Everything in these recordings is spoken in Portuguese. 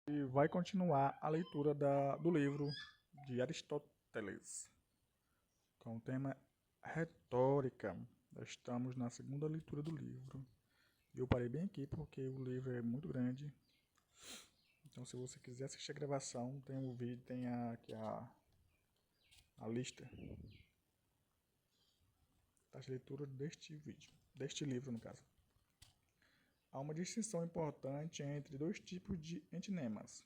E vai continuar a leitura do livro de Aristóteles, com o tema retórica. Estamos na segunda leitura do livro. Eu parei bem aqui porque o livro é muito grande. Então, se você quiser assistir a gravação, tem o vídeo, tem aqui a lista das leituras deste vídeo, deste livro, no caso. Há uma distinção importante entre dois tipos de entinemas,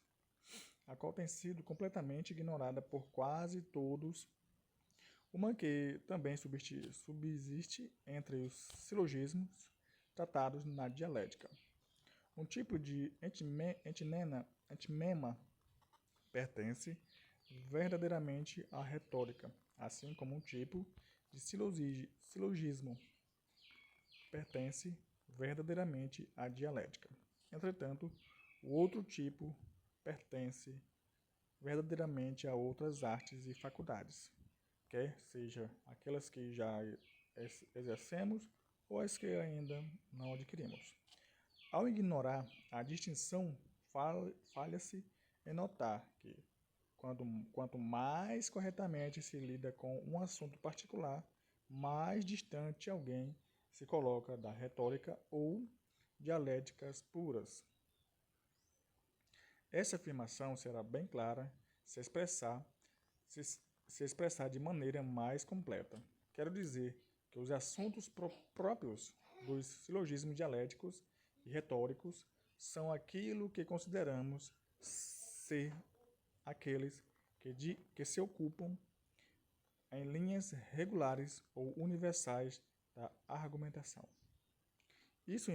a qual tem sido completamente ignorada por quase todos. Uma que também subsiste entre os silogismos tratados na dialética. Um tipo de entimema pertence verdadeiramente à retórica, assim como um tipo de silogismo pertence verdadeiramente à dialética. Entretanto, o outro tipo pertence verdadeiramente a outras artes e faculdades, quer seja aquelas que já exercemos ou as que ainda não adquirimos. Ao ignorar a distinção, falha-se em notar que, quanto mais corretamente se lida com um assunto particular, mais distante alguém se coloca da retórica ou dialéticas puras. Essa afirmação será bem clara se, se expressar de maneira mais completa. Quero dizer que os assuntos próprios dos silogismos dialéticos e retóricos são aquilo que consideramos ser aqueles que se ocupam em linhas regulares ou universais da argumentação. Isso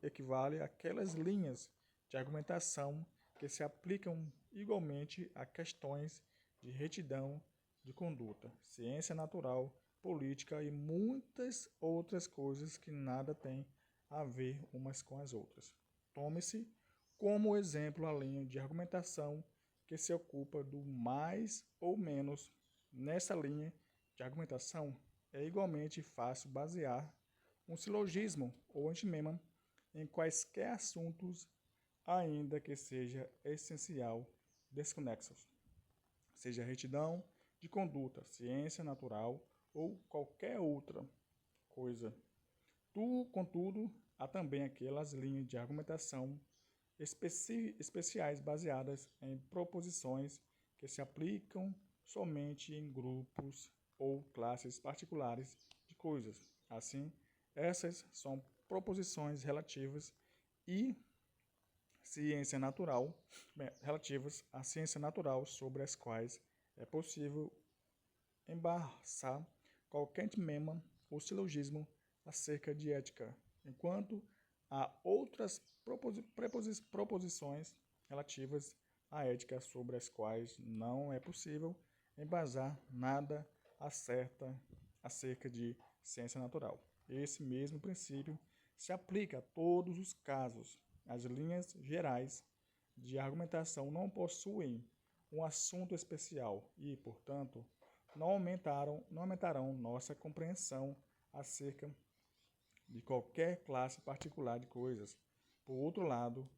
equivale àquelas linhas de argumentação que se aplicam igualmente a questões de retidão de conduta, ciência natural, política e muitas outras coisas que nada têm a ver umas com as outras. Tome-se como exemplo a linha de argumentação que se ocupa do mais ou menos. Nessa linha de argumentação é igualmente fácil basear um silogismo ou antimema em quaisquer assuntos, ainda que seja essencial, desconexos, seja retidão de conduta, ciência natural ou qualquer outra coisa. Contudo, há também aquelas linhas de argumentação especiais baseadas em proposições que se aplicam somente em grupos ou classes particulares de coisas. Assim, essas são proposições e ciência natural, relativas à ciência natural, sobre as quais é possível embaçar qualquer tema ou silogismo acerca de ética, enquanto há outras proposições relativas à ética sobre as quais não é possível embasar nada acerca de ciência natural. Esse mesmo princípio se aplica a todos os casos. As linhas gerais de argumentação não possuem um assunto especial e, portanto, não aumentarão nossa compreensão acerca de qualquer classe particular de coisas. Por outro lado,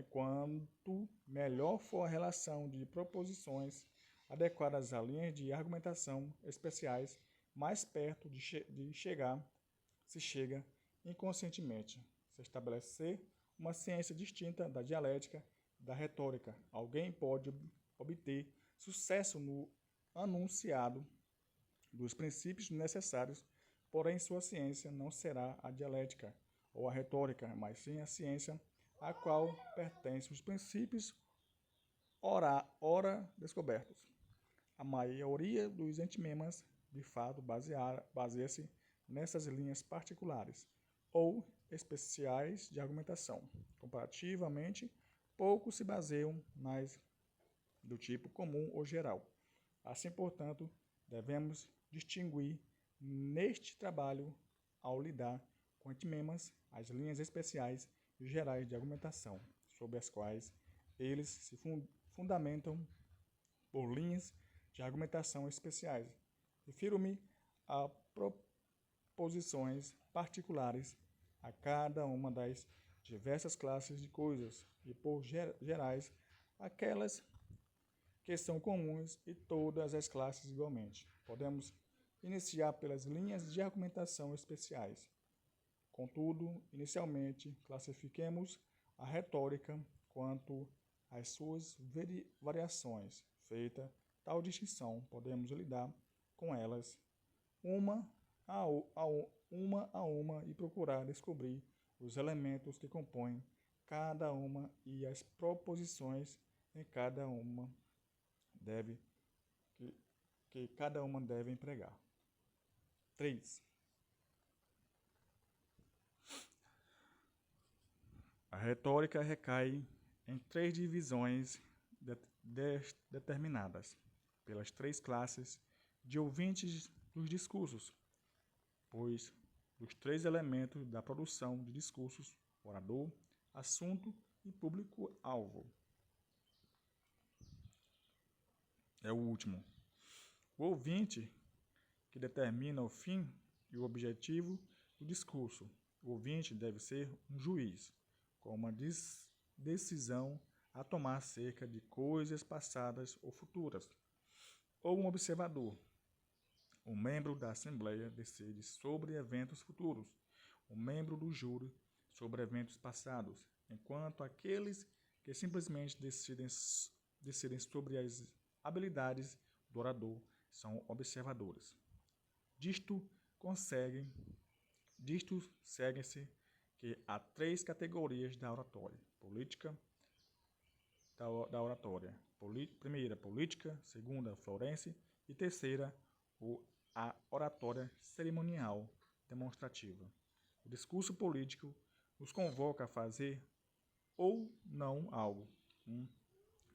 quanto melhor for a relação de proposições adequadas a linhas de argumentação especiais, mais perto se chega inconscientemente. Se estabelecer uma ciência distinta da dialética e da retórica, alguém pode obter sucesso no anunciado dos princípios necessários, porém sua ciência não será a dialética ou a retórica, mas sim a ciência a qual pertencem os princípios ora descobertos. A maioria dos entimemas, de fato, baseia-se nessas linhas particulares ou especiais de argumentação. Comparativamente, poucos se baseiam nas do tipo comum ou geral. Assim, portanto, devemos distinguir neste trabalho, ao lidar com entimemas, as linhas especiais e gerais de argumentação, sobre as quais eles se fundamentam por linhas de argumentação especiais. Refiro-me a proposições particulares a cada uma das diversas classes de coisas e, por gerais, aquelas que são comuns e todas as classes igualmente. Podemos iniciar pelas linhas de argumentação especiais. Contudo, inicialmente, classifiquemos a retórica quanto às suas variações. Feita tal distinção, podemos lidar com elas uma a uma e procurar descobrir os elementos que compõem cada uma e as proposições em cada uma deve que cada uma deve empregar. 3. A retórica recai em 3 divisões determinadas pelas 3 classes de ouvintes dos discursos, pois dos 3 elementos da produção de discursos: orador, assunto e público-alvo. É o último. O ouvinte, que determina o fim e o objetivo do discurso. O ouvinte deve ser um juiz, com uma decisão a tomar acerca de coisas passadas ou futuras, ou um observador. Um membro da Assembleia decide sobre eventos futuros, um membro do júri sobre eventos passados, enquanto aqueles que simplesmente decidem sobre as habilidades do orador são observadores. Disto segue-se que há 3 categorias da oratória. Política da oratória. Primeira, política. Segunda, forense. E terceira, a oratória cerimonial demonstrativa. O discurso político nos convoca a fazer ou não algo. Um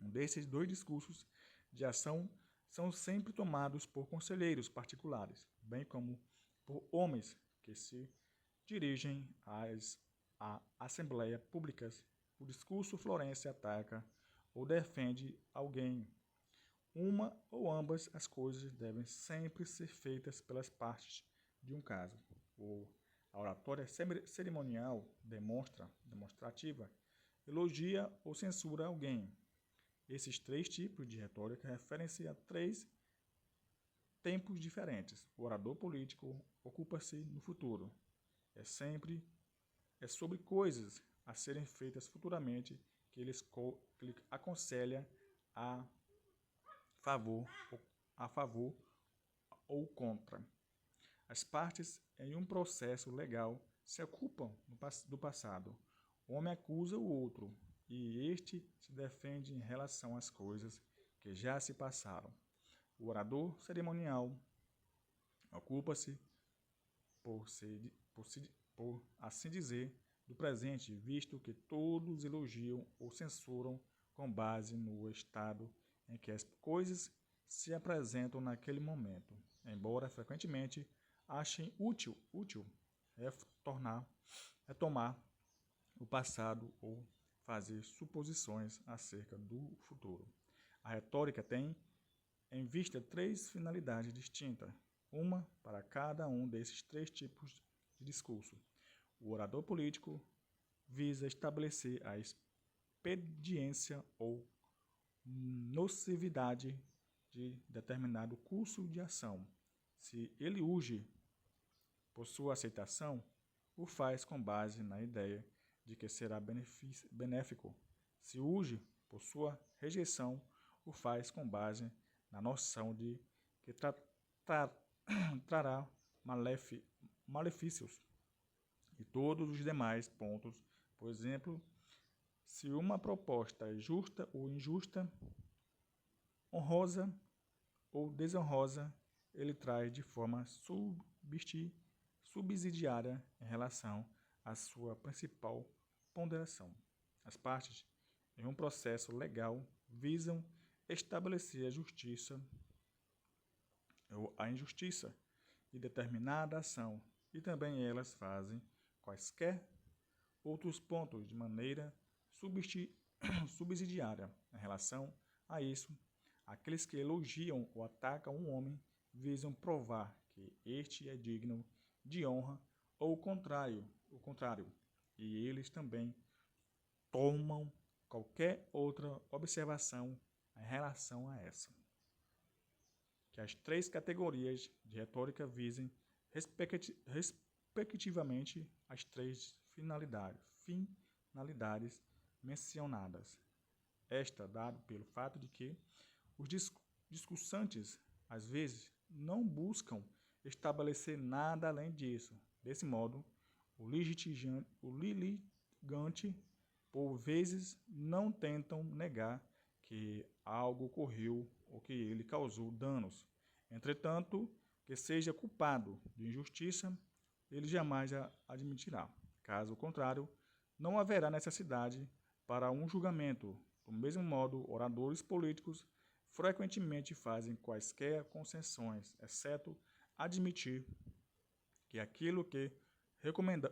desses 2 discursos de ação são sempre tomados por conselheiros particulares, bem como por homens que se dirigem à Assembleia Públicas. O discurso forense ataca ou defende alguém. Uma ou ambas as coisas devem sempre ser feitas pelas partes de um caso. A oratória cerimonial demonstrativa elogia ou censura alguém. Esses 3 tipos de retórica referem-se a 3 tempos diferentes. O orador político ocupa-se no futuro. É sobre coisas a serem feitas futuramente que ele aconselha a favor ou contra. As partes em um processo legal se ocupam do passado. O homem acusa o outro e este se defende em relação às coisas que já se passaram. O orador cerimonial ocupa-se, por assim dizer, do presente, visto que todos elogiam ou censuram com base no estado em que as coisas se apresentam naquele momento, embora frequentemente achem útil retomar o passado ou fazer suposições acerca do futuro. A retórica tem em vista 3 finalidades distintas, uma para cada um desses 3 tipos de discurso. O orador político visa estabelecer a expediência ou nocividade de determinado curso de ação. Se ele urge por sua aceitação, o faz com base na ideia de que será benéfico. Se urge por sua rejeição, o faz com base na noção de que trará malefícios. E todos os demais pontos, por exemplo, se uma proposta é justa ou injusta, honrosa ou desonrosa, ele traz de forma subsidiária em relação à sua principal ponderação. As partes, em um processo legal, visam estabelecer a justiça ou a injustiça de determinada ação, e também elas fazem quaisquer outros pontos de maneira subsidiária em relação a isso. Aqueles que elogiam ou atacam um homem visam provar que este é digno de honra ou o contrário, e eles também tomam qualquer outra observação em relação a essa. Que as três categorias de retórica visem, respectivamente, as três finalidades mencionadas. Esta dado pelo fato de que os discursantes, às vezes, não buscam estabelecer nada além disso. Desse modo, o litigante, por vezes, não tentam negar que algo ocorreu ou que ele causou danos. Entretanto, que seja culpado de injustiça, ele jamais a admitirá. Caso contrário, não haverá necessidade para um julgamento. Do mesmo modo, oradores políticos frequentemente fazem quaisquer concessões, exceto admitir que aquilo que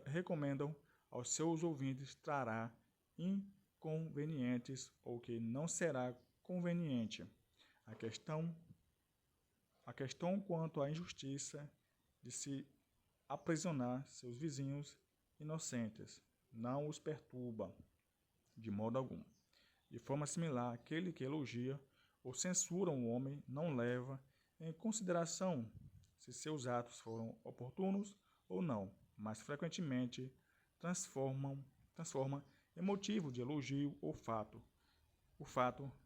recomendam aos seus ouvintes trará inconvenientes ou que não será conveniente. A questão quanto à injustiça de se aprisionar seus vizinhos inocentes não os perturba de modo algum. De forma similar, aquele que elogia ou censura um homem não leva em consideração se seus atos foram oportunos ou não, mas frequentemente transforma em motivo de elogio o fato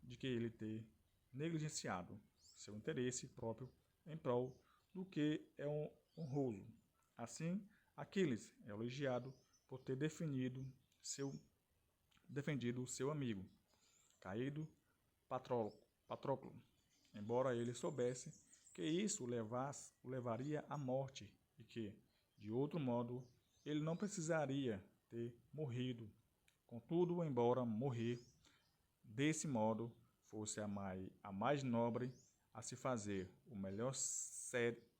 de que ele ter negligenciado seu interesse próprio em prol do que é honroso. Assim, Aquiles é elogiado por ter defendido seu amigo, caído Patroclo, embora ele soubesse que isso o levaria à morte e que, de outro modo, ele não precisaria ter morrido. Contudo, embora morrer desse modo fosse a mais nobre a se fazer,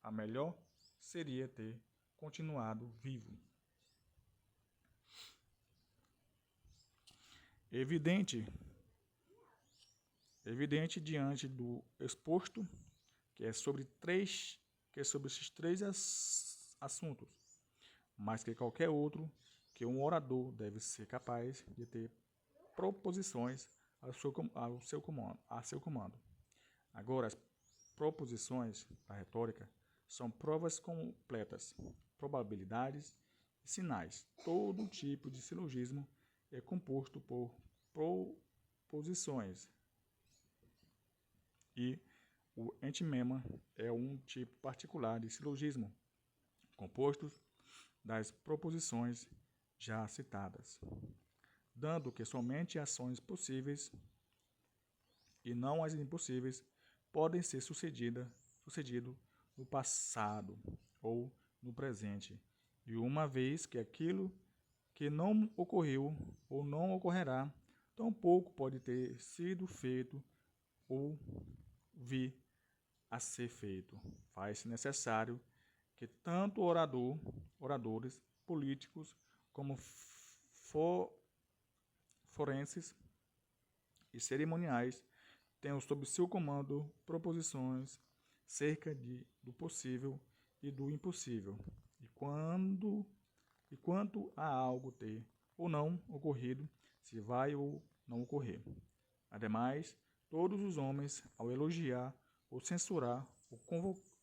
a melhor seria ter continuado vivo. Evidente diante do exposto que é sobre esses três assuntos, mais que qualquer outro, que um orador deve ser capaz de ter proposições a seu comando. Agora, as proposições da retórica são provas completas, probabilidades e sinais. Todo tipo de silogismo é composto por proposições e o antimema é um tipo particular de silogismo, composto das proposições já citadas, dando que somente ações possíveis e não as impossíveis podem ser sucedido no passado ou no presente, e uma vez que aquilo que não ocorreu ou não ocorrerá, tampouco pode ter sido feito ou vir a ser feito. Faz-se necessário que tanto oradores políticos como forenses e cerimoniais tenham sob seu comando proposições cerca do possível e do impossível, e quanto a algo ter ou não ocorrido, se vai ou não ocorrer. Ademais, todos os homens, ao elogiar ou censurar ou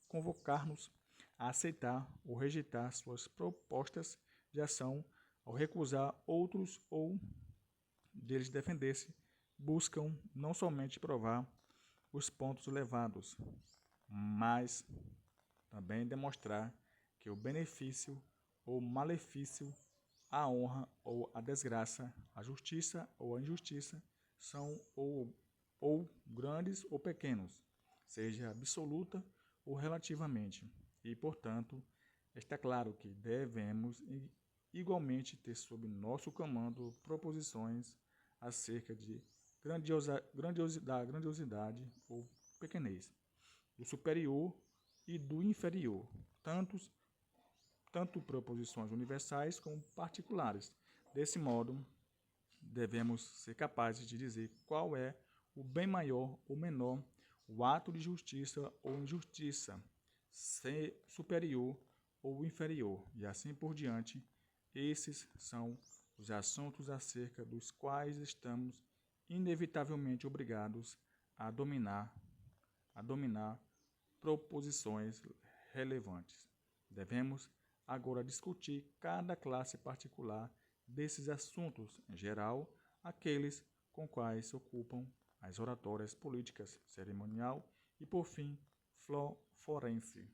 convocar-nos a aceitar ou rejeitar suas propostas de ação, ao recusar outros ou deles defender-se, buscam não somente provar os pontos levados, mas também demonstrar que o benefício ou malefício, a honra ou a desgraça, a justiça ou a injustiça são ou grandes ou pequenos, seja absoluta ou relativamente. E, portanto, está claro que devemos igualmente ter sob nosso comando proposições acerca de grandiosidade ou pequenez, do superior e do inferior, tanto proposições universais como particulares. Desse modo, devemos ser capazes de dizer qual é o bem maior ou menor, o ato de justiça ou injustiça, ser superior ou inferior, e assim por diante. Esses são os assuntos acerca dos quais estamos inevitavelmente obrigados a dominar proposições relevantes. Devemos agora discutir cada classe particular desses assuntos, em geral, aqueles com quais se ocupam as oratórias políticas, cerimonial e, por fim, forense.